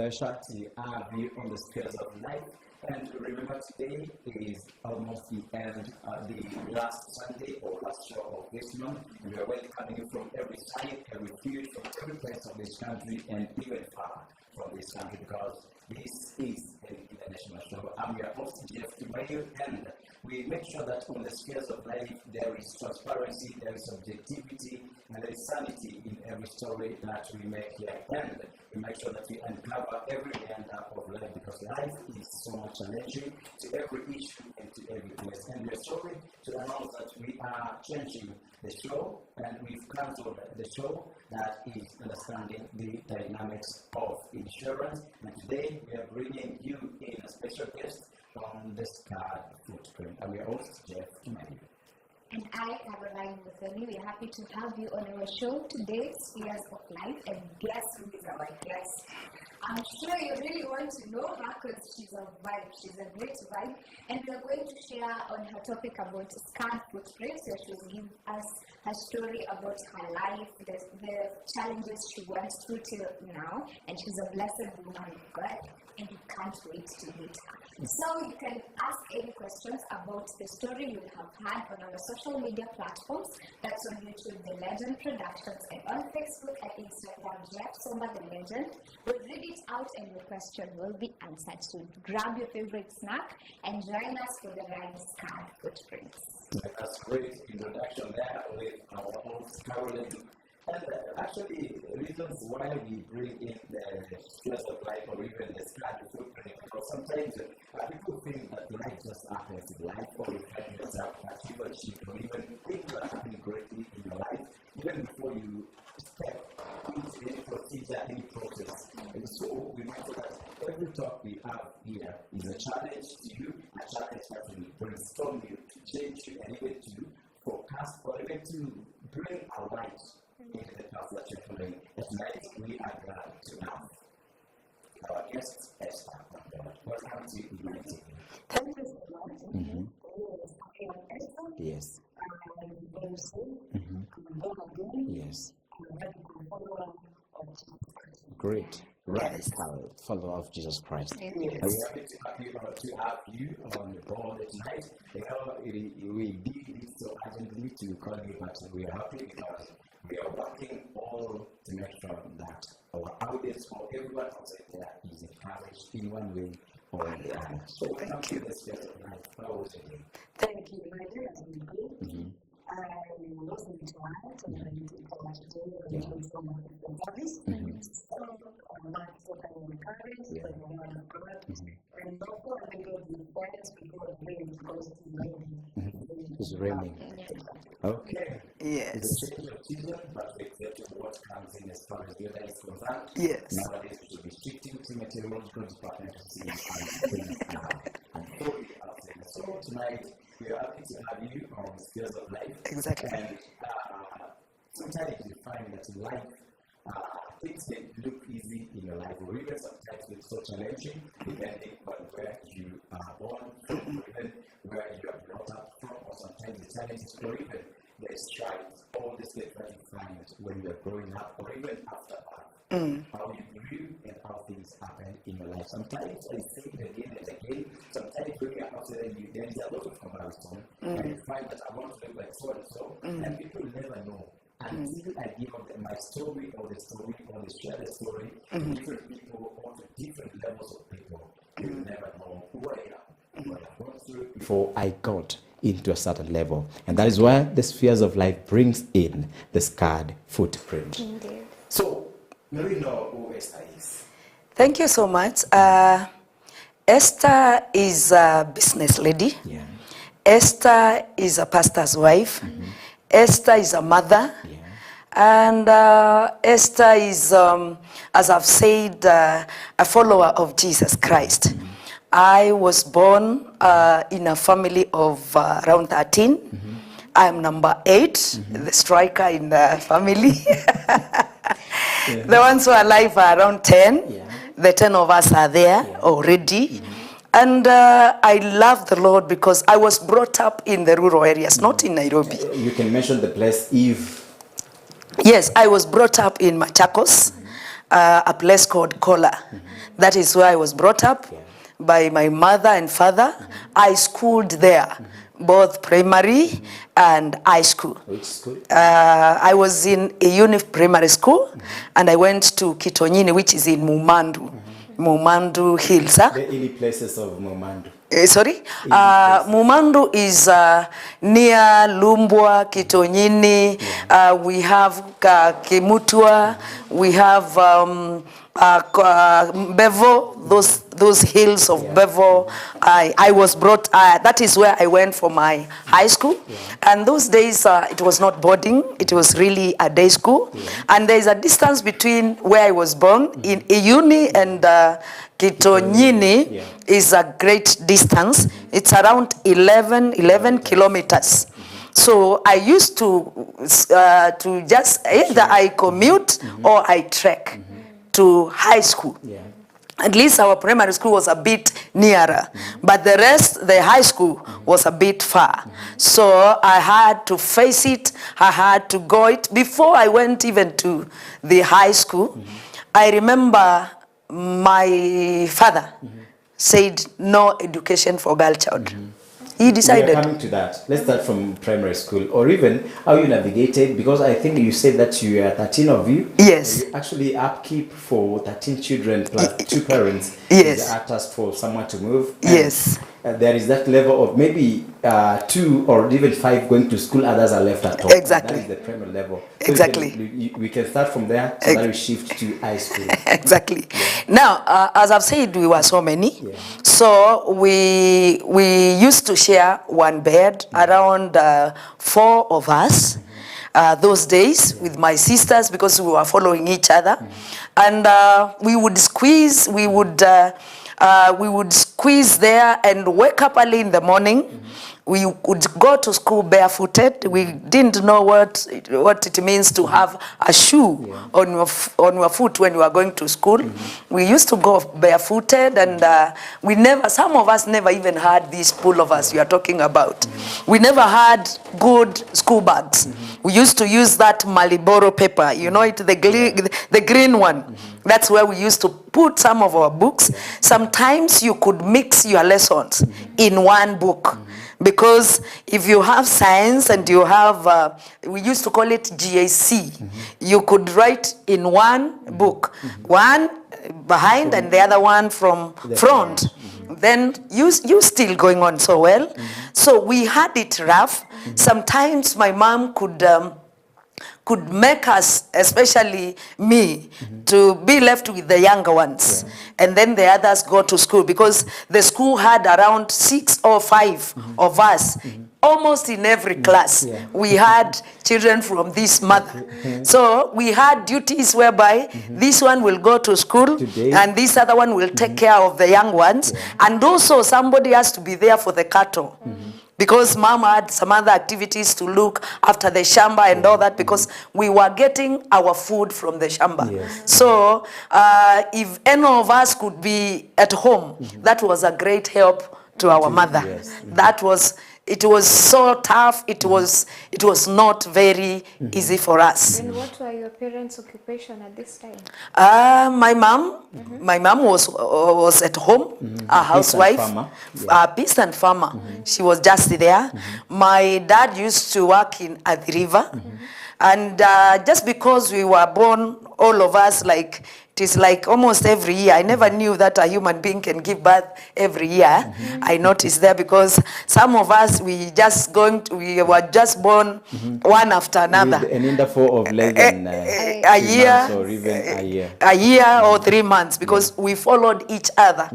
pleasure to have you on the Scales of Life. And remember, today is almost the end, the last Sunday or last show of this month. And we are welcoming you from every side, every field, from every place of this country, and even far from this country, because this is an international show. I'm your host, Jeff Kimayu, and we make sure that on the Scales of Life there is transparency, there is objectivity, and there is sanity in every story that we make here. And we make sure that we uncover every meander of life, because life is so much challenging to every issue and to every place. And we're sorry to announce that we are changing the show, and we've cancelled the show that is understanding the dynamics of insurance. And today we are bringing you in a special guest on the Scarred Footprint. And we are host, Jeff Kimayu. And I, CAROLYNE, MUTHONI, we are happy to have you on our show today, Spheres of Life. And guess who is our guest? I'm sure you really want to know her because she's a vibe. She's a great vibe. And we are going to share on her topic about Scarred Footprints. So she will give us her story about her life, the challenges she went through till now. And she's a blessed woman of God. And you can't wait to meet her. So you can ask any questions about the story you have had on our social media platforms. That's on YouTube, The Legend Productions, and on Facebook and Instagram, Jeff SOMBA The Legend. We'll read it out and your question will be answered. So grab your favorite snack and join us for the ride Scarred Footprints. That's a great introduction there with our host, CAROLYNE. And actually, reasons why we bring in the Scales of Life or even the Scarred Footprint, because sometimes people think that life just happens in life, or you find yourself achieve, or even things are happening greatly in your life, even before you step into any procedure, any process. And so we might say that every talk we have here is a challenge to you, a challenge that will brainstorm you, to change you, and even to forecast, or even to bring a light into the path that you're following. Tonight, we are glad to have our guest, Esther. Welcome to Humanity. Thank you so much. Mm-hmm. Esther. Yes. I'm very soon. Mm-hmm. I'm born again. Yes. I'm a radical follower of Jesus Christ. Great. Radical follower of Jesus Christ. Yes. And we're happy to have you on the board tonight. You know, we did it so urgently to call you, but we are happy because we are working all to make sure that our audience or everyone outside there is encouraged in one way or the other. So welcome to the Scales of Life. How was it doing? Thank you. My day has been good. Mm-hmm. I was in Toronto and I did for my today and it was from the service. Mm-hmm. So I'm not totally encouraged, but I'm not encouraged. And also I got the points because of rain because it's raining. It's raining. Okay. Yes. It's a change of season, but we accept what comes in as far as the weather is concerned. Yes. Nowadays, we should be shifting to meteorological department to see things now. And so tonight, we are happy to have you on the Scales of Life. Exactly. And sometimes you find that in life, things can look easy in your life, or even sometimes it's so challenging, depending on where you are born from, or even where you are brought up from, or sometimes the challenges, or even the strides, all the things that you find when you are growing up, or even after birth. How you grew and how things happen in your life. Sometimes I say it again and again. Sometimes when you are outside, there is a lot of comparison, and you find that I want to look like so and so, and people never know. Until I give them my story or the story or the share the story to different people or to different levels of people, you never know who I am, what I've gone through before I got into a certain level. And that is why the Spheres of Life brings in the Scarred Footprint. Indeed. So, now you know who Esther is. Thank you so much. Esther is a business lady. Yeah. Esther is a pastor's wife. Esther is a mother. Yeah. And Esther is, as I've said, a follower of Jesus Christ. I was born in a family of around 13. I'm number 8, the striker in the family. The ones who are alive are around 10. Yeah. The 10 of us are there already. And I love the Lord because I was brought up in the rural areas, not in Nairobi. You can mention the place if... Yes, I was brought up in Machakos. a place called Kola. That is where I was brought up by my mother and father. I schooled there, both primary and high school. Which school? I was in a unit primary school, and I went to Kitonyini, which is in Mumandu. Mumandu Hills. The early places of Mumandu. Sorry? Mumandu is near Lumbwa, Kitonyini. We have Kimutua. We have Bevo, those hills of Bevo. I was brought, that is where I went for my high school. And those days, it was not boarding, it was really a day school. And there is a distance between where I was born in Iyuni and Kitonyini is a great distance. It's around 11 kilometers. So I used to just either I commute or I trek to high school. At least our primary school was a bit nearer, but the rest, the high school, was a bit far. So I had to face it, I had to go it. Before I went even to the high school, I remember my father said no education for girl child. He decided. We are coming to that. Let's start from primary school, or even how you navigated, because I think you said that you are 13 of you. Yes. You actually upkeep for 13 children plus 2 parents. Yes. Is a task for someone to move. Yes. There is that level of maybe 2 or even 5 going to school, others are left at home. Exactly. That is the primary level. So Exactly. we can start from there, so that we shift to high school. Exactly. Now, as I've said, we were so many. So we used to share one bed, around 4 of us. Those days with my sisters, because we were following each other. And we would squeeze there and wake up early in the morning. We would go to school barefooted. We didn't know what it means to have a shoe on your foot when you are going to school. We used to go barefooted, and some of us never even had these pullovers you are talking about. We never had good school bags. We used to use that Marlboro paper, you know it, the green one. That's where we used to put some of our books. Sometimes you could mix your lessons in one book. Because if you have science and you have, we used to call it GAC, you could write in one book, one behind and the other one from front. Then you still going on so well. So we had it rough. Sometimes my mom could make us, especially me, to be left with the younger ones. And then the others go to school, because the school had around 6 or 5 of us. Almost in every class, we had children from this mother. So we had duties whereby this one will go to school and this other one will take care of the young ones. And also somebody has to be there for the cattle. Because mom had some other activities to look after the shamba and all that, because we were getting our food from the shamba. So if any of us could be at home, that was a great help to our mother. It was so tough. It was not very easy for us. And what were your parents' occupation at this time? My mom was at home, a housewife, a peasant farmer. She was just there. My dad used to work in at the river, and just because we were born, all of us, like it is like almost every year. I never knew that a human being can give birth every year. I noticed there, because some of us we were just born one after another. With an interval of less than a year, or even a year. A year or 3 months, because we followed each other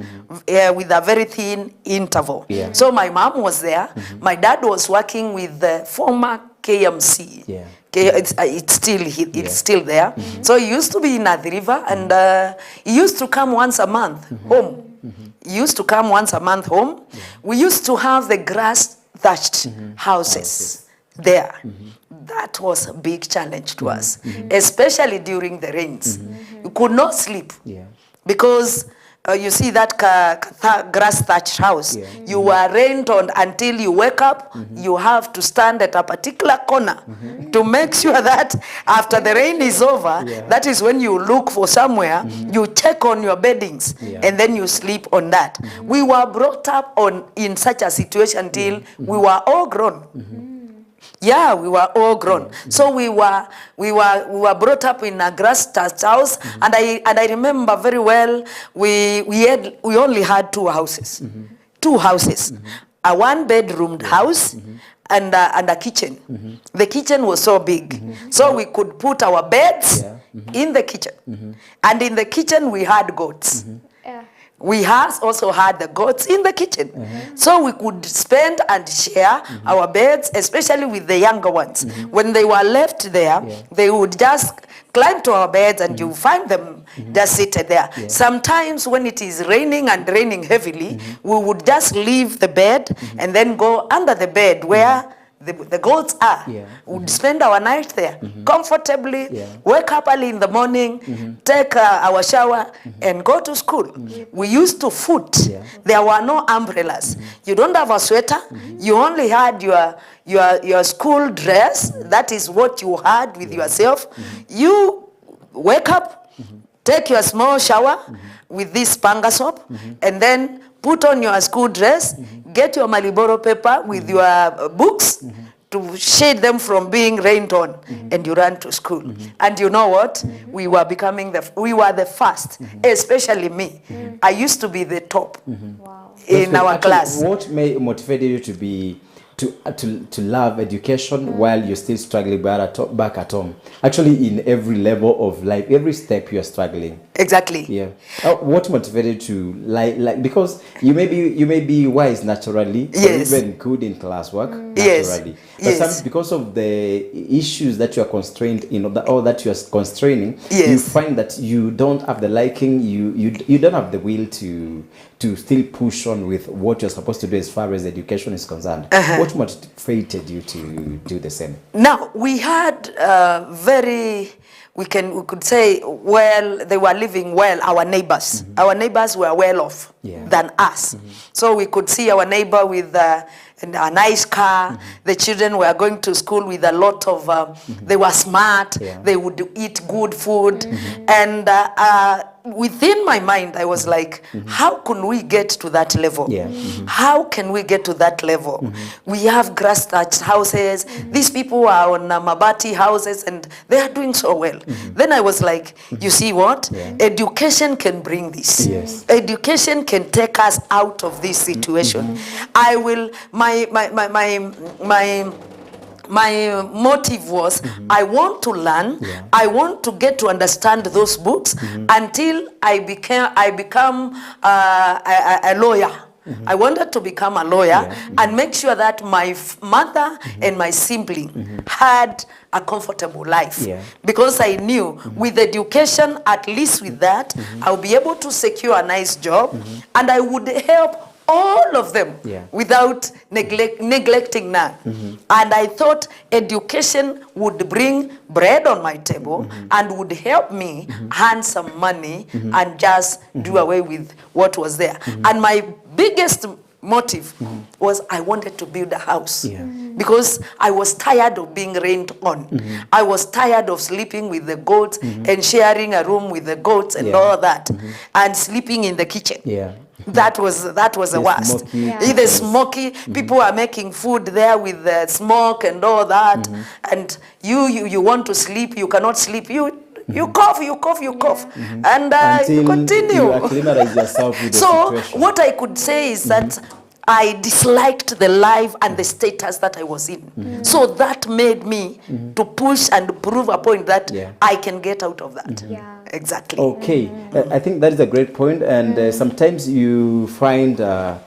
with a very thin interval. So my mom was there. My dad was working with the former KMC. It's still there. So he used to be in the river, and he used to come once a month home. He used to come once a month home. We used to have the grass thatched houses there. That was a big challenge to us, especially during the rains. You could not sleep because you see that grass thatched house, Yeah. you were rained on until you wake up. You have to stand at a particular corner to make sure that after the rain is over, Yeah. that is when you look for somewhere, you check on your beddings, Yeah. and then you sleep on that. We were brought up in such a situation till we were all grown. Yeah, we were all grown. So we were brought up in a grass thatched house, and I remember very well. We only had two houses, a one bedroom house. And a kitchen. The kitchen was so big, so we could put our beds in the kitchen, and in the kitchen we had goats. Yeah. We also had the goats in the kitchen, so we could spend and share our beds, especially with the younger ones. When they were left there, they would just climb to our beds, and you find them just seated there. Sometimes when it is raining and raining heavily, we would just leave the bed and then go under the bed where the goats are. Would spend our night there comfortably, wake up early in the morning, take our shower, and go to school. We used to foot. There were no umbrellas. You don't have a sweater. You only had your school dress. That is what you had with yourself. You wake up, take your small shower with this panga soap, and then put on your school dress, get your Marlboro paper with your books to shade them from being rained on, and you run to school. And you know what? We were the first, especially me. I used to be the top in our class. What motivated you to be to love education while you're still struggling back at home? Actually, in every level of life, every step you are struggling. Exactly. Yeah. What motivated you to like because you may be wise naturally, or even good in classwork naturally. But because of the issues that you are constrained in, or that you are constraining, you find that you don't have the liking, you don't have the will to still push on with what you're supposed to do as far as education is concerned. What motivated you to do the same? Now, we had we could say, well, they were living well, our neighbors. Our neighbors were well off than us. So we could see our neighbor with a nice car. The children were going to school with a lot of, they were smart, they would eat good food. And within my mind, I was like, how can we get to that level? How can we get to that level? We have grass thatched houses. These people are on mabati houses, and they are doing so well. Then I was like, you see what? Education can bring this. Education can take us out of this situation. I will, my motive was, I want to learn, I want to get to understand those books until I become a lawyer. I wanted to become a lawyer and make sure that my mother and my sibling had a comfortable life. Because I knew with education, at least with that, I'll be able to secure a nice job, and I would help all of them without neglecting none. And I thought education would bring bread on my table and would help me earn some money and just do away with what was there. And my biggest motive was I wanted to build a house because I was tired of being rained on. I was tired of sleeping with the goats and sharing a room with the goats and all that, and sleeping in the kitchen. That was the worst. Either smoky, people are making food there with the smoke and all that, and you want to sleep, you cannot sleep. You cough, and you continue. You acclimatize yourself with the situation. What I could say is that I disliked the life and the status that I was in. So that made me to push and prove a point that I can get out of that. Exactly. Okay. I think that is a great point. And sometimes you find the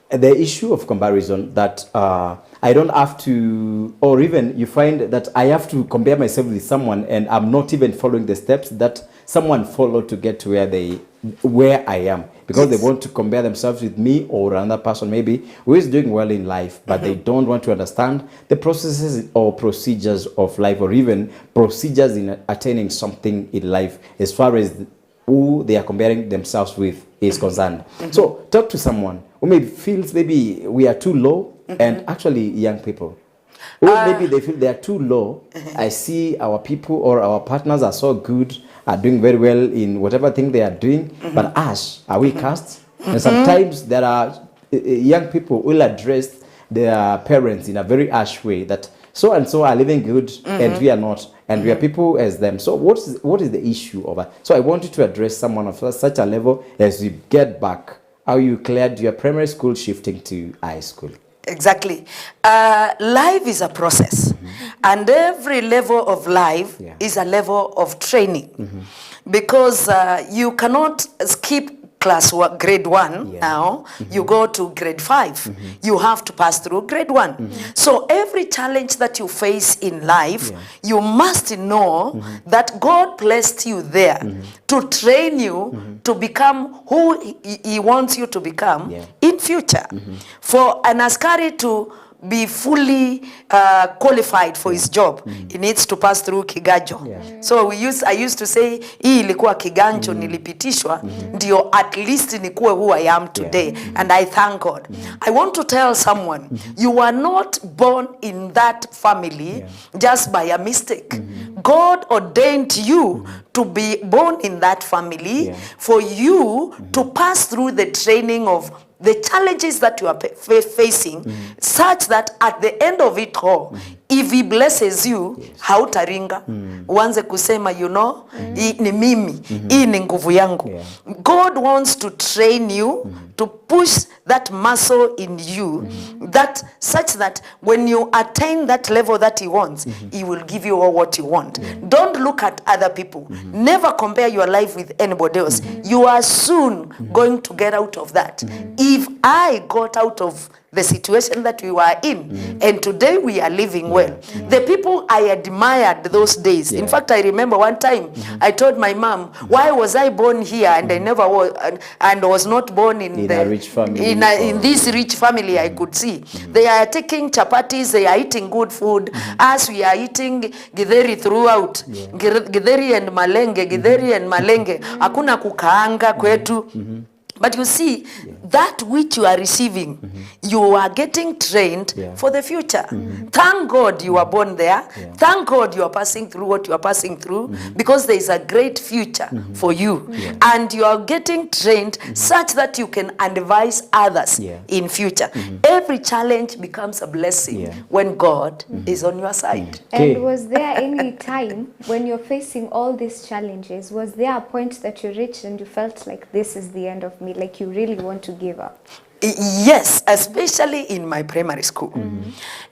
issue of comparison that I don't have to, or even you find that I have to compare myself with someone and I'm not even following the steps that someone followed to get to where I am, because they want to compare themselves with me or another person maybe who is doing well in life, but they don't want to understand the processes or procedures of life, or even procedures in attaining something in life as far as who they are comparing themselves with is concerned. So talk to someone who maybe feels maybe we are too low, and actually young people who maybe they feel they are too low. I see our people or our partners are so good, are doing very well in whatever thing they are doing, but us, are we cast? And sometimes there are young people who will address their parents in a very harsh way, that so and so are living good and we are not, and we are people as them. So what is the issue of that? So I want you to address someone of such a level as you get back how you cleared your primary school shifting to high school. Exactly. Life is a process, and every level of life is a level of training, because you cannot skip grade 1 now, you go to grade 5, you have to pass through grade 1. So every challenge that you face in life, you must know that God placed you there to train you to become who he wants you to become in future. For an askari to be fully qualified for his job, he needs to pass through kigajo. So I used to say, hii ilikuwa kiganjo nilipitishwa, ndio at least nikuwe who I am today. And I thank God. I want to tell someone, you are not born in that family just by a mistake. God ordained you to be born in that family for you to pass through the training of the challenges that you are facing, such that at the end of it all, if he blesses you, hautaringa, uanze kusema, you know, ni mimi, hii ni nguvu yangu. God wants to train you, to push that muscle in you, that such that when you attain that level that he wants, he will give you all what you want. Don't look at other people. Never compare your life with anybody else. You are soon going to get out of that. If I got out of the situation that we were in, and today we are living well. The people I admired those days. In fact, I remember one time I told my mom, why was I born here and I never was, and was not born in a rich family, in this rich family I could see. They are taking chapatis, they are eating good food, as we are eating githeri throughout. Githeri and malenge, githeri and malenge. Hakuna kukaanga kwetu. But you see, that which you are receiving, you are getting trained for the future. Thank God you are born there. Thank God you are passing through what you are passing through, because there is a great future for you. And you are getting trained such that you can advise others in future. Every challenge becomes a blessing when God is on your side. And was there any time when you're facing all these challenges, was there a point that you reached and you felt like this is the end of me, like you really want to give up? Yes, especially in my primary school.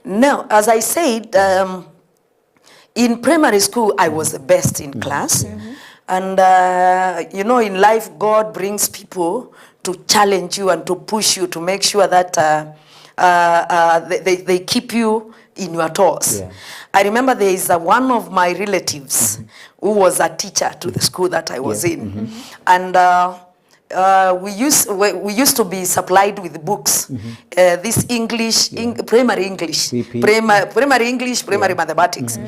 Now, as I said, in primary school, I was the best in class. And, you know, in life, God brings people to challenge you and to push you, to make sure that they keep you in your toes. I remember there is one of my relatives who was a teacher to the school that I was in. And we used to be supplied with books, this English, primary English, primary English, primary mathematics.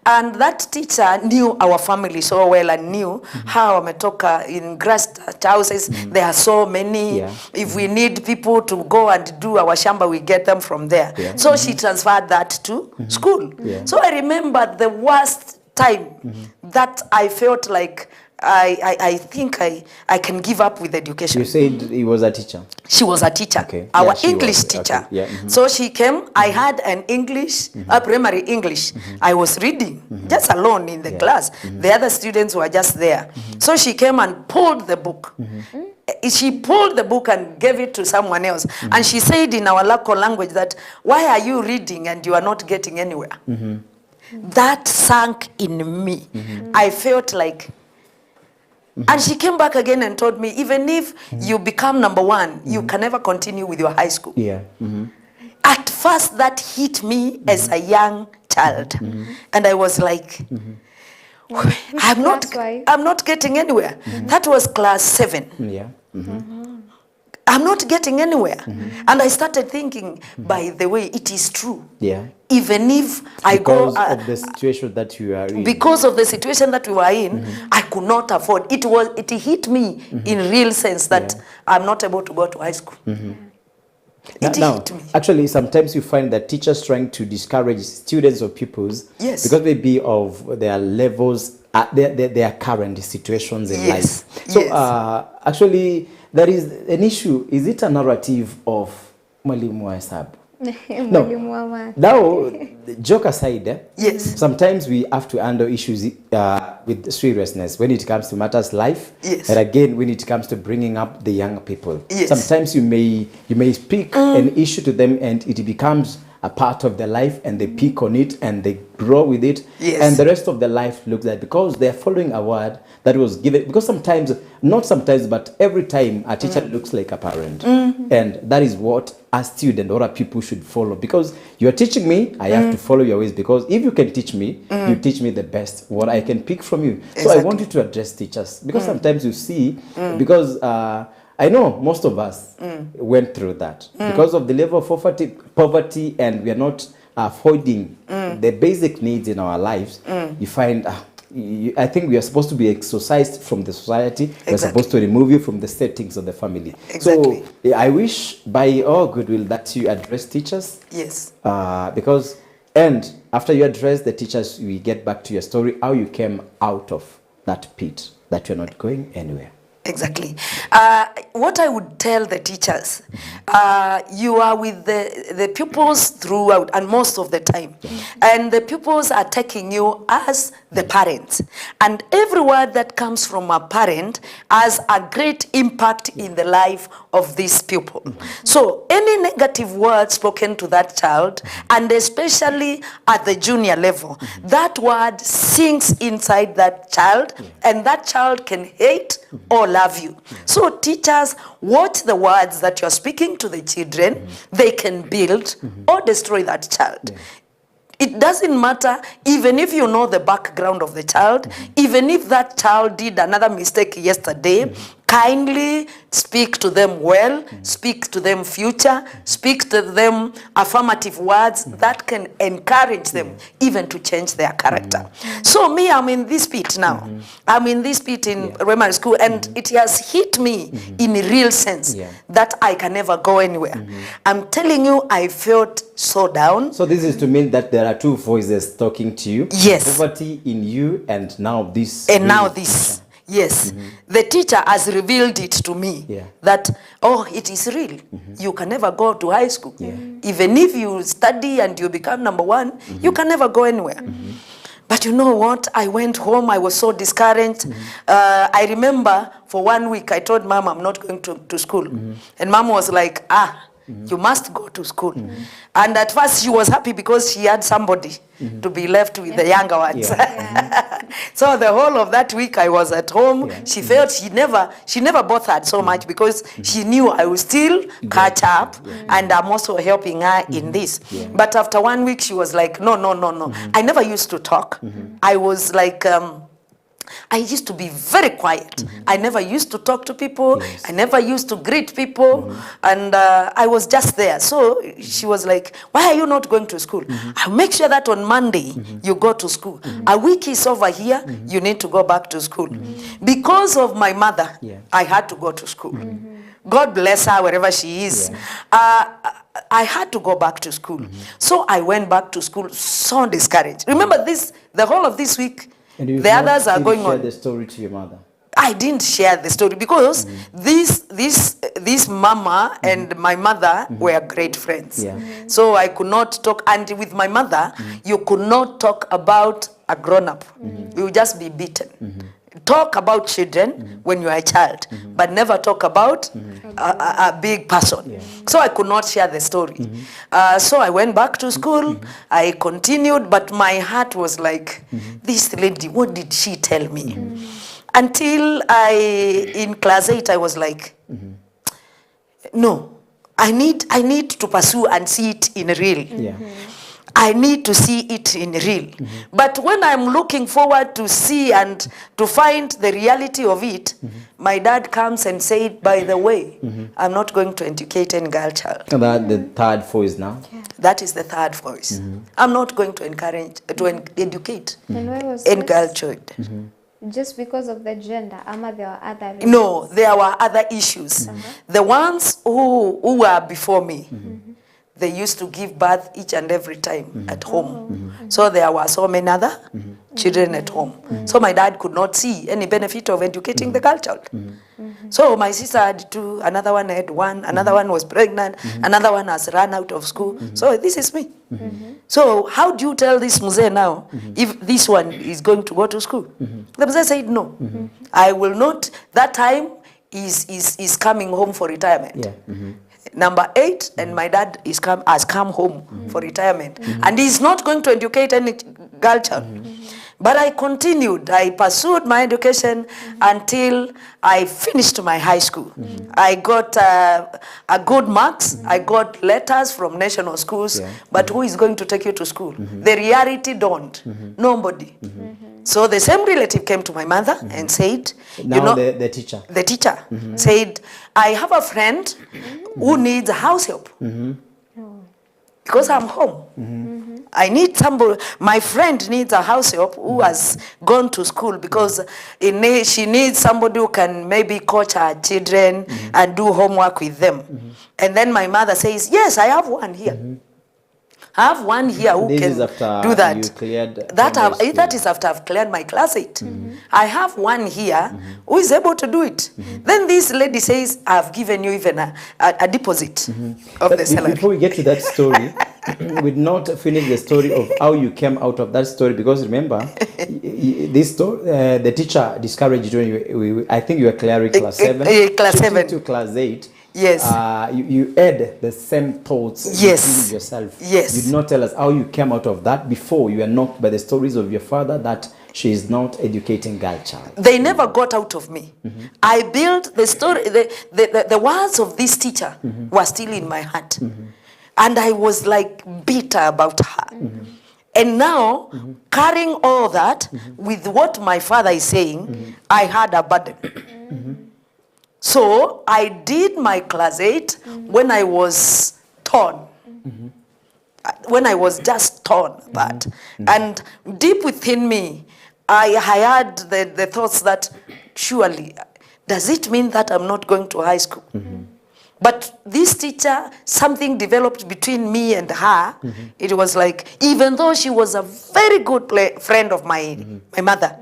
And that teacher knew our family so well and knew how ametoka in grass houses. There are so many. If we need people to go and do our shamba, we get them from there. So she transferred that to school. So I remember the worst time that I felt like I think I can give up with education. You said he was a teacher. She was a teacher, our English teacher. So she came, I had an English, primary English. I was reading just alone in the class. The other students were just there. So she came and pulled the book. She pulled the book and gave it to someone else. And she said in our local language that, why are you reading and you are not getting anywhere? That sank in me. I felt like, and she came back again and told me, even if you become number one, you can never continue with your high school. At first, that hit me as a young child. And I was like, I'm not getting anywhere. That was class 7. I'm not getting anywhere. And I started thinking, by the way, it is true. Yeah. Even if I go... Because of the situation that you are in. Because of the situation that we were in, I could not afford. It hit me in real sense that I'm not able to go to high school. It hit me. Actually, sometimes you find that teachers trying to discourage students or pupils because maybe of their levels, their current situations in life. So actually, there is an issue. Is it a narrative of mwalimu wa hesabu? No. Now, joke aside, yes, sometimes we have to handle issues with seriousness when it comes to matters life. Yes. And again, when it comes to bringing up the young people. Yes. Sometimes you may speak an issue to them and it becomes a part of their life and they pick on it and they grow with it. Yes. And the rest of their life looks like, because they're following a word that was given, because sometimes, not sometimes, but every time a teacher looks like a parent. And that is what a student or a pupil should follow. Because you are teaching me, I have to follow your ways. Because if you can teach me, you teach me the best, what I can pick from you. Exactly. So I want you to address teachers. Because sometimes you see, because I know most of us went through that. Because of the level of poverty and we are not affording the basic needs in our lives, you find... I think we are supposed to be exorcised from the society. We're supposed to remove you from the settings of the family. Exactly. So I wish by all goodwill that you address teachers. Yes. Because, and after you address the teachers, we get back to your story, how you came out of that pit, that you're not going anywhere. Exactly. What I would tell the teachers, you are with the pupils throughout and most of the time. And the pupils are taking you as the parents. And every word that comes from a parent has a great impact in the life of this pupil. So any negative word spoken to that child, and especially at the junior level, that word sinks inside that child, and that child can hate or love you. So teachers, watch the words that you're speaking to the children. They can build or destroy that child. It doesn't matter, even if you know the background of the child, even if that child did another mistake yesterday, kindly speak to them well, speak to them future, speak to them affirmative words that can encourage them even to change their character. So me, I'm in this pit now. I'm in this pit in primary school, and it has hit me in a real sense that I can never go anywhere. I'm telling you, I felt so down. So this is to mean that there are two voices talking to you. Yes. Poverty in you and now this. And now this. Yes, the teacher has revealed it to me that, oh, it is real. You can never go to high school. Even if you study and you become number one, you can never go anywhere. But you know what? I went home. I was so discouraged. I remember for 1 week, I told Mom I'm not going to school. And Mom was like, you must go to school. And at first she was happy because she had somebody to be left with the younger ones. So the whole of that week I was at home. She felt she never bothered so much because she knew I would still catch up and I'm also helping her in this. But after 1 week she was like, no. I never used to talk. I was like, I used to be very quiet. I never used to talk to people. I never used to greet people. And I was just there. So she was like, why are you not going to school? I'll make sure that on Monday you go to school. A week is over here, you need to go back to school. Because of my mother, I had to go to school. God bless her wherever she is. I had to go back to school. So I went back to school so discouraged. Remember this, the whole of this week, and the others are going on. Share the story to your mother. I didn't share the story because this mama and my mother were great friends. So I could not talk, and with my mother, you could not talk about a grown-up. You would just be beaten. Talk about children when you are a child, but never talk about a big person. So I could not share the story. So I went back to school. I continued, but my heart was like, this lady, what did she tell me? Until in class 8, I was like, no, I need to pursue and see it in real. I need to see it in real. But when I'm looking forward to see and to find the reality of it, my dad comes and said, by the way, I'm not going to educate any girl child. And that the third voice now. That is the third voice. I'm not going to encourage, educate And why was any this? girl child. Just because of the gender, Ama, there were other reasons. No, there were other issues. The ones who were before me, they used to give birth each and every time at home. So there were so many other children at home. So my dad could not see any benefit of educating the girl child. So my sister had two, another one had one, another one was pregnant, another one has run out of school. So this is me. So how do you tell this Mzee now if this one is going to go to school? The Mzee said no. I will not. That time is coming home for retirement. Yeah. Number 8, and my dad has come home for retirement. And he's not going to educate any girl child. But I continued. I pursued my education until I finished my high school. I got a good marks. I got letters from national schools. But who is going to take you to school? The reality dawned. Nobody. So the same relative came to my mother and said, Now you know, the teacher. the teacher said, I have a friend who needs a house help because I'm home. I need somebody, my friend needs a house help who has gone to school because she needs somebody who can maybe coach her children and do homework with them. And then my mother says, yes, I have one here. I have one here who This can is after do that. you cleared That is after I've cleared my class 8. I have one here who is able to do it. Then this lady says, I've given you even a deposit of the salary. Before we get to that story, we'd not finish the story of how you came out of that story, because remember, this story, the teacher discouraged you when I think you were clearing class 7. Class 7. To class 8. Yes. You had the same thoughts within yourself. Yes. You did not tell us how you came out of that before you were knocked by the stories of your father that she is not educating girl child. They never got out of me. I built the story, the words of this teacher were still in my heart. And I was like bitter about her. And now, carrying all that with what my father is saying, I had a burden. So I did my class 8 when I was torn. When I was just torn apart. And deep within me, I had the thoughts that surely, does it mean that I'm not going to high school? But this teacher, something developed between me and her. It was like, even though she was a very good friend of my mother,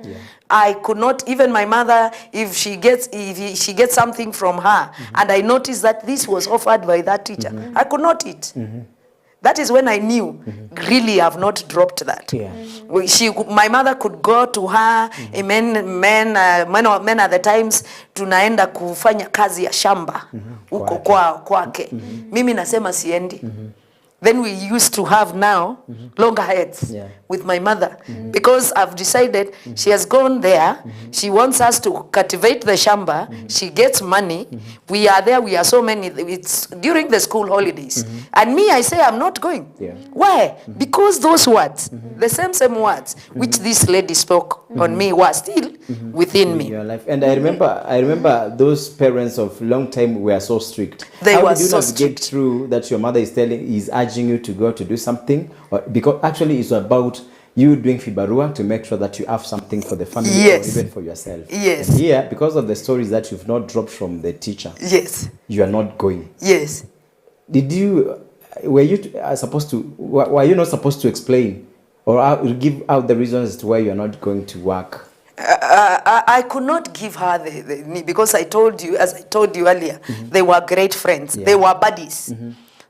I could not, even my mother, if she gets something from her, and I noticed that this was offered by that teacher, I could not eat. That is when I knew, really, I've not dropped that. My mother could go to her, men at the times, tunaenda kufanya kazi ya shamba, uko kwake. Mimi nasema siendi. Then we used to have now longer heads with my mother because I've decided she has gone there. She wants us to cultivate the shamba. She gets money. We are there. We are so many. It's during the school holidays. And me, I say I'm not going. Why? Because those words, the same words which this lady spoke on me were still within me. Your life. And I remember those parents of long time were so strict. They How were did you so navigate strict. through that your mother is urging you to go to do something? Or, because actually it's about you doing fibarua to make sure that you have something for the family or even for yourself. Yes. And here, because of the stories that you've not dropped from the teacher, you are not going. Yes. Were you not supposed to explain or give out the reasons as to why you are not going to work? I could not give her because I told you, as I told you earlier, they were great friends. They were buddies.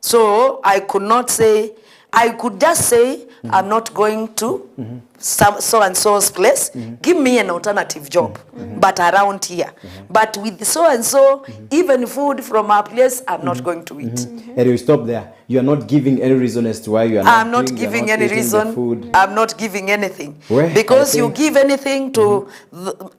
So I could not say, I could just say, I'm not going to so and so's place. Give me an alternative job, but around here. But with so and so, even food from our place, I'm not going to eat. And you stop there. You are not giving any reason as to why you are not. I'm not giving any reason. Food. I'm not giving anything. Well, because you give anything to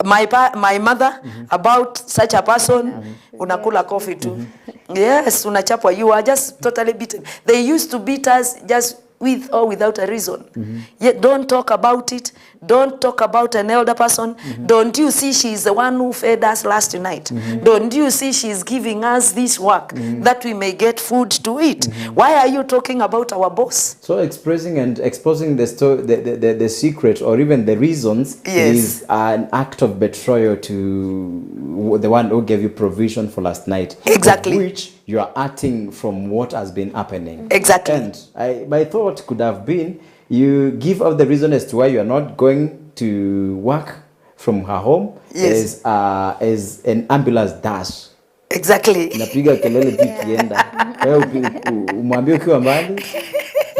my mother about such a person, unakula coffee too. Yes, unachapwa. You are just totally beaten. They used to beat us just with or without a reason. Yet don't talk about it. Don't talk about an elder person. Don't you see she's the one who fed us last night? Don't you see she's giving us this work that we may get food to eat? Why are you talking about our boss? So expressing and exposing the story, the secret or even the reasons is an act of betrayal to the one who gave you provision for last night. Exactly. Which you are acting from what has been happening. Exactly. And my thought could have been, you give out the reason as to why you are not going to work from her home. Yes. As an ambulance dash. Exactly. Napiga kelele tu kienda. Wewe umwambie ukiwa mbali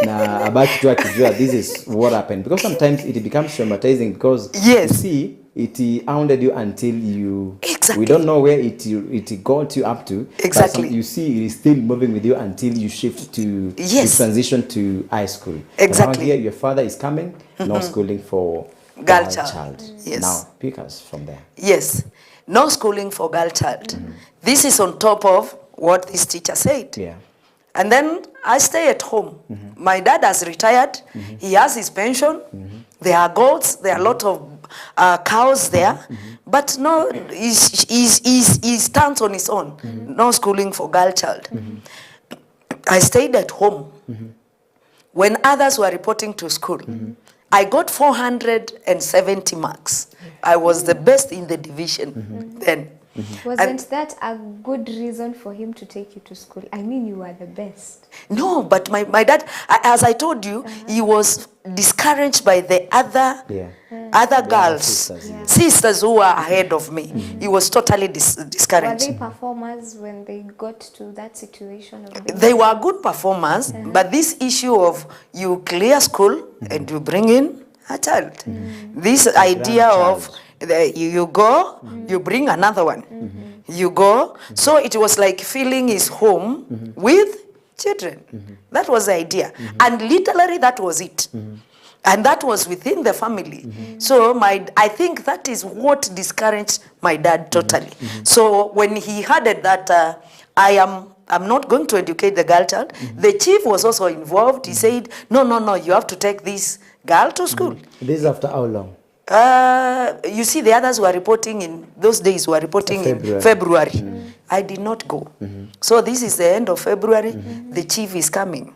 na abaki tu akijua this is what happened, because sometimes it becomes traumatizing because you see it hounded you until you we don't know where it got you up to. Exactly. You see it is still moving with you until you shift to you transition to high school. Exactly. Now here your father is coming, no schooling for girl child. Yes. Now pick us from there. Yes. No schooling for girl child. This is on top of what this teacher said. Yeah. And then I stay at home. My dad has retired. He has his pension. There are goats. There are a lot of cows there. But no, he stands on his own. No schooling for girl child. I stayed at home. When others were reporting to school, I got 470 marks. I was the best in the division then. Wasn't that a good reason for him to take you to school? I mean, you were the best. No, but my dad, as I told you, he was discouraged by the other girls, sisters who were ahead of me. He was totally discouraged. Were they performers when they got to that situation? They were good performers, but this issue of you clear school and you bring in a child. This idea of you go, you bring another one. You go. So it was like filling his home with children. That was the idea. And literally that was it. And that was within the family. So I think that is what discouraged my dad totally. So when he heard that I'm not going to educate the girl child, the chief was also involved. He said, no, you have to take this girl to school. This is after how long? You see, the others were reporting in those days. Were reporting in February. I did not go. So this is the end of February. The chief is coming,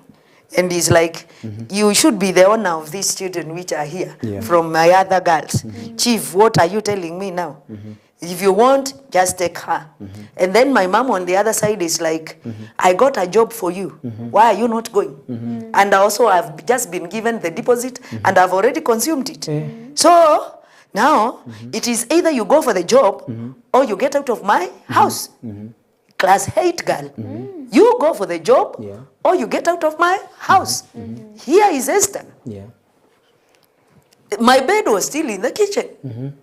and he's like, "You should be the owner of these children which are here from my other girls." Chief, what are you telling me now? If you want, just take her. And then my mom on the other side is like, I got a job for you. Why are you not going? And also I've just been given the deposit and I've already consumed it. So now it is either you go for the job or you get out of my house. Class 8 girl. You go for the job or you get out of my house. Here is Esther. My bed was still in the kitchen.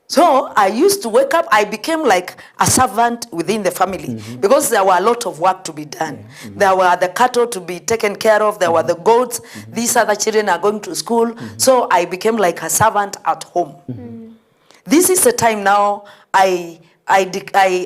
So I used to wake up, I became like a servant within the family because there were a lot of work to be done. There were the cattle to be taken care of, there were the goats, these other children are going to school. So I became like a servant at home. This is the time now I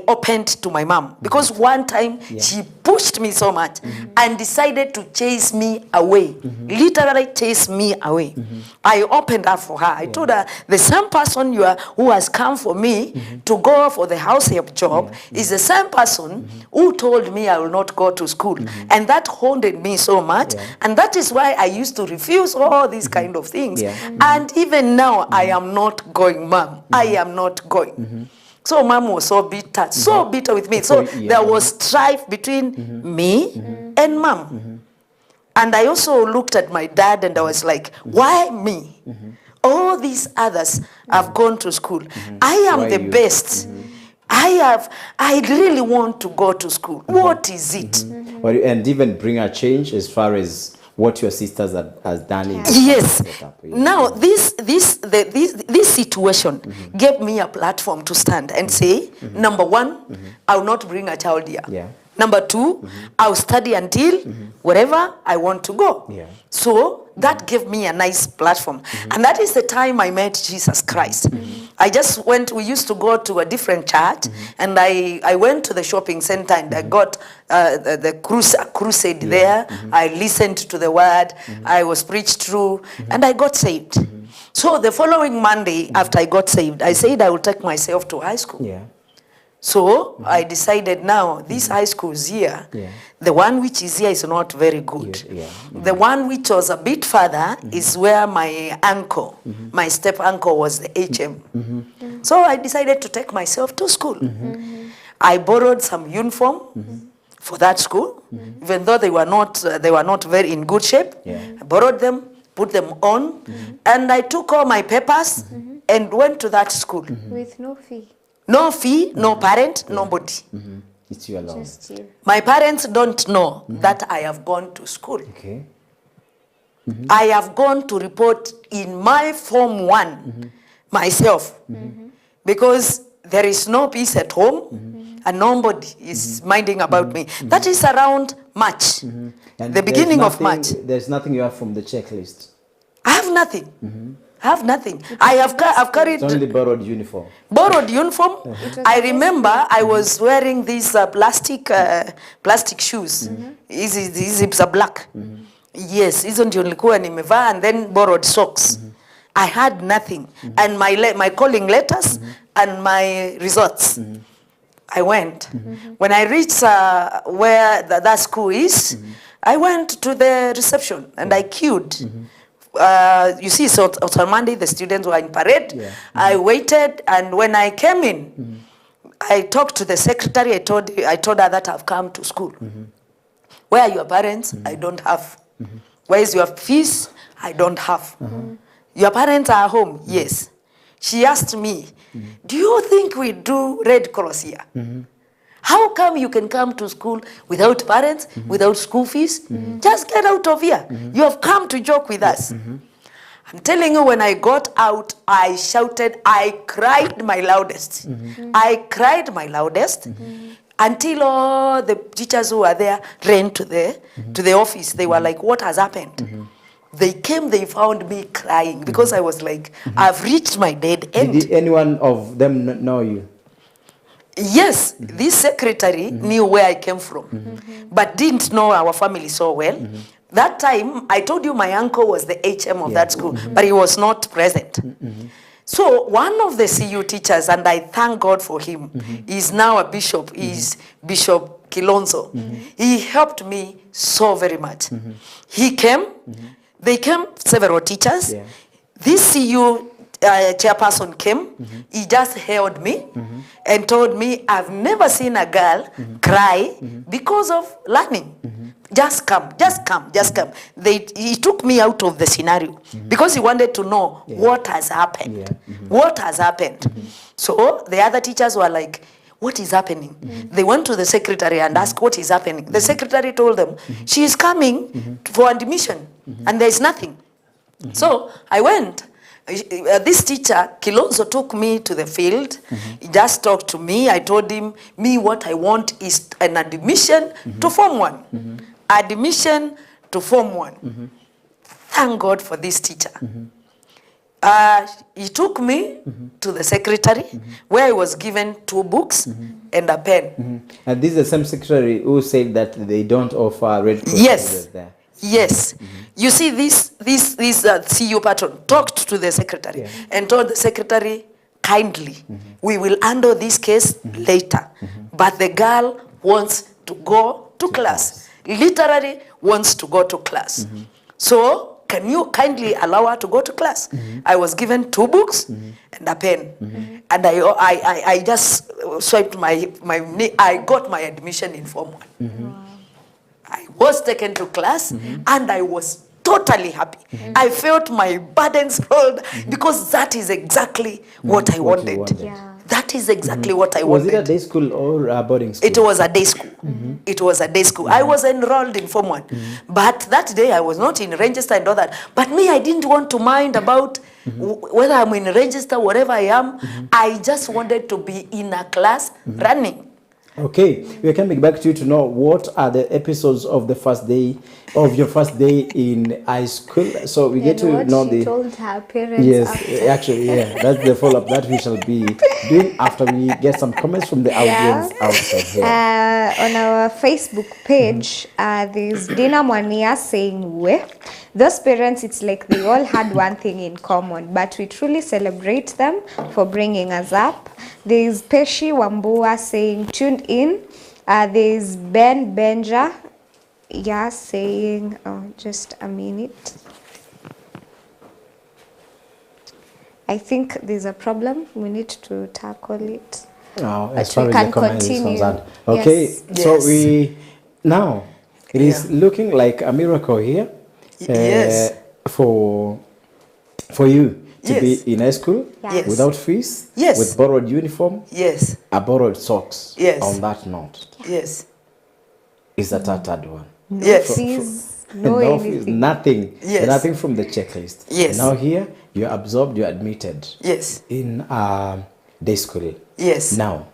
opened to my mom because one time she pushed me so much and decided to chase me away, literally chase me away. I opened up for her. I told her the same person who has come for me to go for the house help job is the same person who told me I will not go to school, and that haunted me so much, and that is why I used to refuse all these kind of things. And even now I am not going, Mom. I am not going. So mom was so bitter with me. So there was strife between me and mom. And I also looked at my dad and I was like, why me? All these others have gone to school. I am the best. I really want to go to school. What is it? And even bring a change as far as what your sisters has done. Yes. Now this situation gave me a platform to stand and say, number one, I will not bring a child here. Number 2, I'll study until wherever I want to go. Yeah. So that gave me a nice platform. And that is the time I met Jesus Christ. We used to go to a different church, and I went to the shopping center, and I got the crusade there. I listened to the word, I was preached through, and I got saved. So the following Monday, after I got saved, I said I will take myself to high school. Yeah. So I decided now, this high school is here. The one which is here is not very good. The one which was a bit further is where my uncle, my step uncle, was the HM. So I decided to take myself to school. I borrowed some uniform for that school, even though they were not very in good shape. I borrowed them, put them on, and I took all my papers and went to that school. With no fee. No fee, no parent, nobody. It's you alone. Just you. My parents don't know that I have gone to school. Okay. I have gone to report in my Form 1 myself, because there is no peace at home and nobody is minding about me. That is around March, And the beginning of March. There's nothing you have from the checklist. I have nothing. I have nothing. I've carried It's only borrowed uniform. borrowed uniform. I remember I was wearing these plastic shoes. Hizi zips are black. Yes, hizo ndio nilikuwa nimevaa, and then borrowed socks. I had nothing. And my calling letters and my results. I went. When I reached where that school is, I went to the reception and I queued. You see, so on Monday the students were in parade. I waited, and when I came in, I talked to the secretary. I told her that I've come to school. Where are your parents? I don't have. Where is your fees? I don't have. Your parents are home? Yes. She asked me, do you think we do Red Cross here? How come you can come to school without parents, without school fees? Just get out of here. You have come to joke with us. I'm telling you, when I got out, I shouted, I cried my loudest. I cried my loudest until all the teachers who were there ran to the office. They were like, what has happened? They came, they found me crying because I was like, I've reached my dead end. Did anyone of them know you? Yes, this secretary knew where I came from, but didn't know our family so well. That time, I told you my uncle was the HM of that school, but he was not present. So one of the CU teachers, and I thank God for him, is now a bishop, is Bishop Kilonzo. He helped me so very much. He came, they came, several teachers. This CU chairperson came, he just held me and told me, I've never seen a girl cry because of learning. Just come, just come, just come. He took me out of the scenario because he wanted to know what has happened. What has happened. So the other teachers were like, what is happening? They went to the secretary and asked what is happening. The secretary told them, she is coming for admission and there is nothing. So I went. This teacher, Kilonzo, took me to the field. He just talked to me. I told him, what I want is an admission to Form 1. Admission to Form 1. Thank God for this teacher. He took me to the secretary where I was given 2 books and a pen. And this is the same secretary who said that they don't offer Red Cross. Yes. There. Yes. You see, this CU patron talked to the secretary and told the secretary, kindly, we will handle this case later. But the girl wants to go to class. Literally wants to go to class. So, can you kindly allow her to go to class? I was given 2 books and a pen. And I just swiped my knee. I got my admission in Form 1. I was taken to class and I was totally happy. I felt my burdens rolled because that is exactly what I wanted. That is exactly what I wanted. Was it a day school or a boarding school? It was a day school. It was a day school. I was enrolled in Form 1. But that day I was not in register and all that. But me, I didn't want to mind about whether I'm in register, whatever I am. I just wanted to be in a class running. Okay, we're coming back to you to know what are the episodes of the first day of your first day in high school. So we get to what know she the told her parents yes, after. actually, yeah, that's the follow up that we shall be doing after we get some comments from the audience outside here. On our Facebook page, there's Dina Mwania saying, "We, those parents, it's like they all had one thing in common, but we truly celebrate them for bringing us up." There's Peshi Wambua saying, "Tuned in." There's Ben Benja, saying, just a minute. I think there's a problem. We need to tackle it. Oh, as But far we as can the comment is continue. concerned. Okay, Yes. so Yes. we now it is looking like a miracle here. Yes. For you to Yes. be in high school Yes. without fees, Yes. with borrowed uniform, Yes. a borrowed socks. Yes. On that note, Yes. is a third one. Yes. Please, no fees, anything. nothing. Yes. Nothing from the checklist. Yes. Now here you're absorbed, you're admitted Yes. in day school. Yes. Now,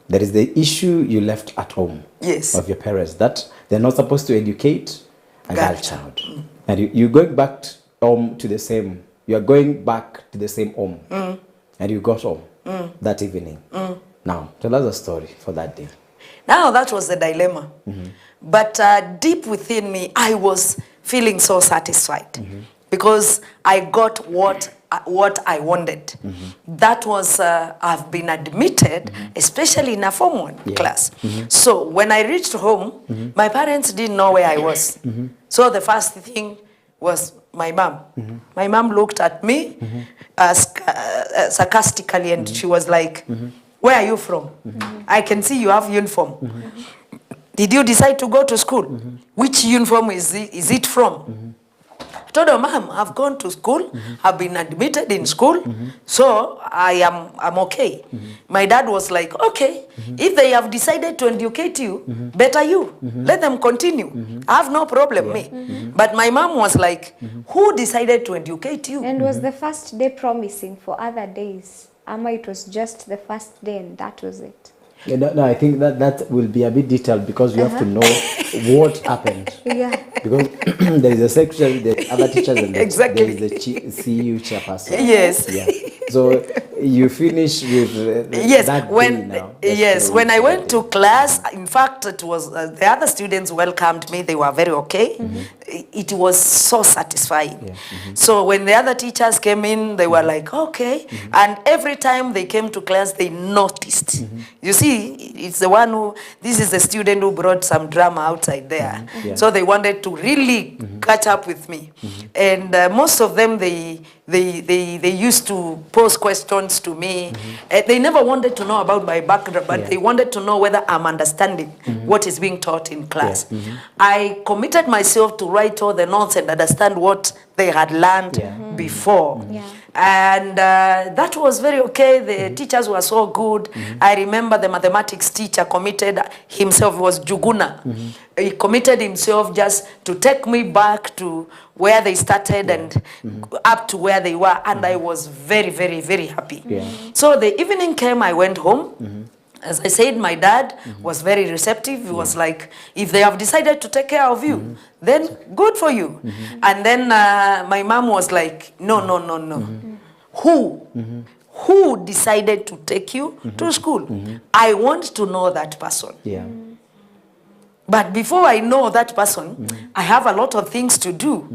there is the issue you left at home Yes. of your parents that they're not supposed to educate a girl Girl child. And you're going back home to the same, you're going back to the same home. And you got home that evening. Now, tell us a story for that day. Now that was the dilemma. But deep within me, I was feeling so satisfied because I got what I wanted. That was, I've been admitted, especially in a Form 1 class. So when I reached home, my parents didn't know where I was. So the first thing was my mom. My mom looked at me sarcastically and she was like, "Where are you from? I can see you have uniform. Did you decide to go to school? Which uniform is it from?" I told her, "Mom, I've gone to school. I've been admitted in school. So I'm okay." My dad was like, "Okay, if they have decided to educate you, better you. Let them continue. I have no problem, me." But my mom was like, "Who decided to educate you?" And was the first day promising for other days? Ama it was just the first day and that was it? Yeah, no, I think that will be a bit detailed because you have to know what happened. Yeah. Because there is a secretary, the other teachers, and Exactly. there is the CU chairperson. Yes. Yeah. So you finish with Yes, that day when now. when I went to class, in fact, it was the other students welcomed me. They were very okay. It was so satisfying. So when the other teachers came in, they were like, "Okay," and every time they came to class, they noticed. You see, it's the one who. This is the student who brought some drama outside there. Yeah. So they wanted to really catch up with me, and most of them they used to pose questions to me. They never wanted to know about my background, but they wanted to know whether I'm understanding what is being taught in class. I committed myself to write all the notes and understand what they had learned before. And that was very okay. The teachers were so good. I remember the mathematics teacher committed himself, was Juguna. He committed himself just to take me back to where they started and up to where they were. And I was very, very, very happy. So the evening came, I went home. As I said, my dad was very receptive. He was like, "If they have decided to take care of you, then good for you." And then my mom was like, "No. Who decided to take you to school? I want to know that person. Yeah. But before I know that person, I have a lot of things to do.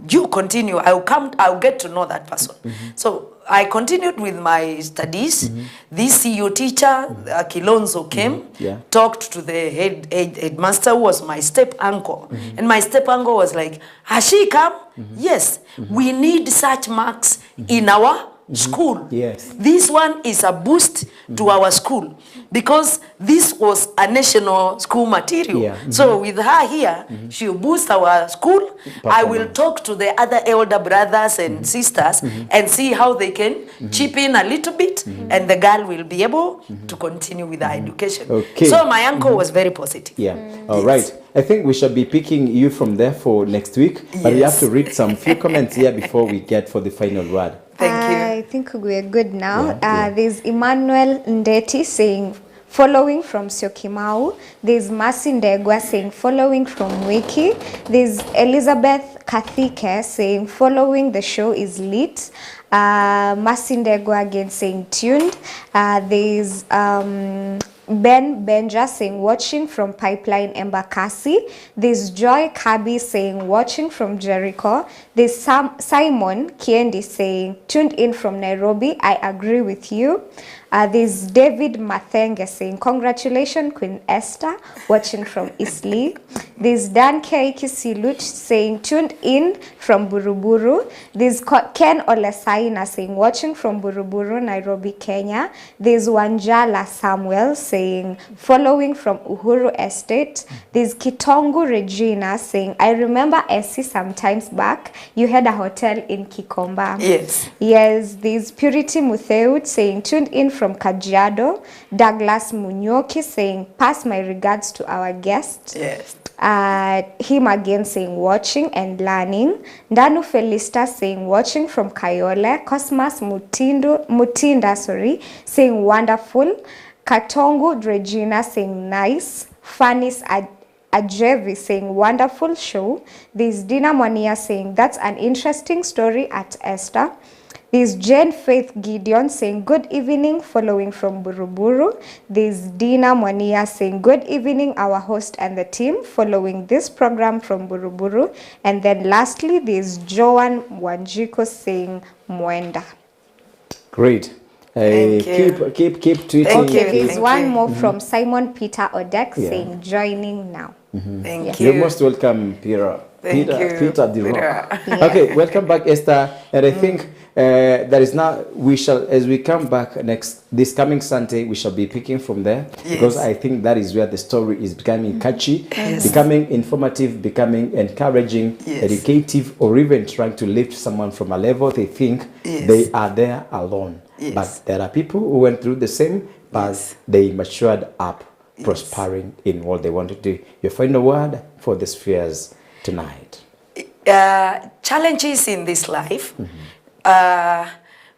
You continue. I'll get to know that person." So I continued with my studies. This CU teacher, Kilonzo, came, talked to the headmaster, who was my step uncle. And my step uncle was like, "Has she come?" "Yes, we need such marks in our school. Yes. This one is a boost to our school because this was a national school material. So with her here, she'll boost our school. I will talk to the other elder brothers and sisters and see how they can chip in a little bit, and the girl will be able to continue with her education." Okay. So my uncle was very positive. Yeah. All right. I think we shall be picking you from there for next week, but we have to read some few comments here before we get for the final word. Thank you. I think we're good now. There's Emmanuel Ndeti saying, following from Syokimau. There's Mercy Ndegwa saying following from Wiki. There's Elizabeth Kathike saying following the show is lit. Mercy Ndegwa again saying tuned. There's Ben Benja saying watching from Pipeline Embakasi. There's Joy Kabi saying watching from Jericho. There's Simon Kiendi saying tuned in from Nairobi. I agree with you. There's David Mathenge saying congratulations Queen Esther, watching from Eastleigh. There's Dan K. Kisiluch saying tuned in from Buruburu. There's Ken Olesaina saying watching from Buruburu, Nairobi, Kenya. There's Wanjala Samuel saying following from Uhuru Estate. There's Kitongu Regina saying I remember Essie sometimes back you had a hotel in Kikomba. Yes. Yes, there's Purity Mutheut saying tuned in from Kajiado. Douglas Munyoki saying pass my regards to our guest. Yes. Him again saying watching and learning. Ndanu Felista saying watching from Kayole. Cosmas Mutinda saying wonderful. Katongu Regina saying nice. Fanis Ajevi saying wonderful show. There's Dina Mwania saying that's an interesting story at Esther. There's Jane Faith Gideon saying good evening following from Buruburu. There's Dina Mwania saying good evening our host and the team following this program from Buruburu. And then lastly there's Joan Wanjiko saying Mwenda. Great. Thank you. Keep tweeting. Okay, you, there's thank one you. more from Simon Peter Odek Yeah. saying joining now. Thank You're you. most welcome, Peter. Thank Peter, you, Peter the Peter. Rock. Okay, welcome back, Esther. And I think that is now we shall, as we come back this coming Sunday, we shall be picking from there because Yes. I think that is where the story is becoming catchy, becoming informative, becoming encouraging, Yes. educative, or even trying to lift someone from a level they think Yes. they are there alone. Yes. But there are people who went through the same, but Yes. they matured up, prospering in what they want to do. Your final word for the spheres tonight. Challenges in this life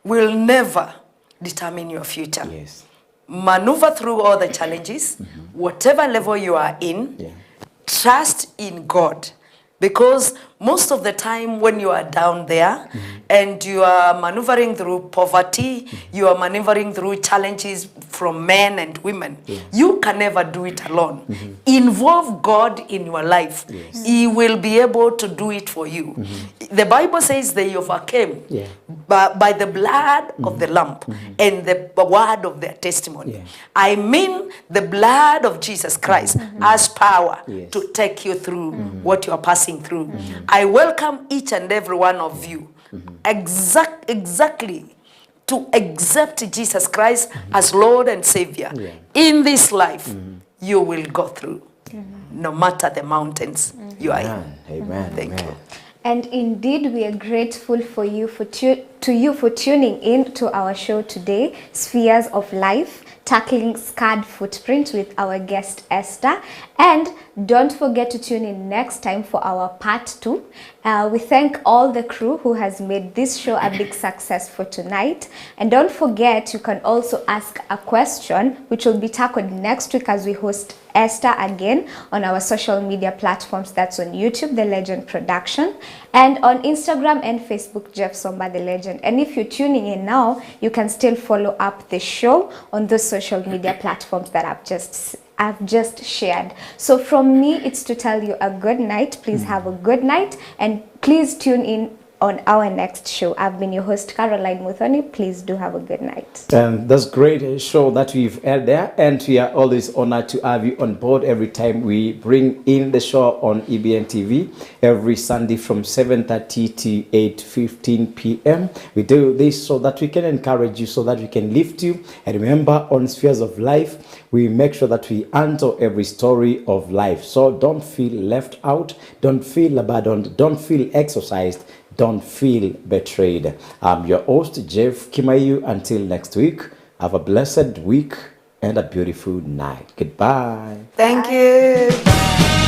will never determine your future. Yes. Maneuver through all the challenges, whatever level you are in, Yeah. trust in God. Because most of the time when you are down there and you are maneuvering through poverty, you are maneuvering through challenges from men and women, you can never do it alone. Involve God in your life. Yes. He will be able to do it for you. The Bible says they overcame Yeah. by the blood of the Lamb and the word of their testimony. Yeah. I mean the blood of Jesus Christ has power Yes. to take you through what you are passing through. I welcome each and every one of you exactly to accept Jesus Christ as Lord and Savior. Yeah. In this life, you will go through, no matter the mountains you are in. Amen. Amen. Thank Amen. you. And indeed, we are grateful for you for tuning in to our show today, Spheres of Life, tackling scarred footprint with our guest Esther. And don't forget to tune in next time for our part 2. We thank all the crew who has made this show a big success for tonight. And don't forget, you can also ask a question which will be tackled next week as we host Esther again on our social media platforms. That's on YouTube, The Legend Production, and on Instagram and Facebook, Jeff Somba The Legend. And if you're tuning in now, you can still follow up the show on those social media platforms that I've just shared. So from me, it's to tell you a good night. Please have a good night, and please tune in on our next show. I've been your host, Caroline Muthoni. Please do have a good night. And that's great show that we've had there, and we are always honored to have you on board every time we bring in the show on EBN TV every Sunday from 7:30 to 8:15 p.m. We do this so that we can encourage you, so that we can lift you. And remember, on Spheres of Life, we make sure that we answer every story of life. So don't feel left out, don't feel abandoned, don't feel exercised, don't feel betrayed. I'm your host, Jeff Kimayu. Until next week, have a blessed week and a beautiful night. Goodbye. Thank you.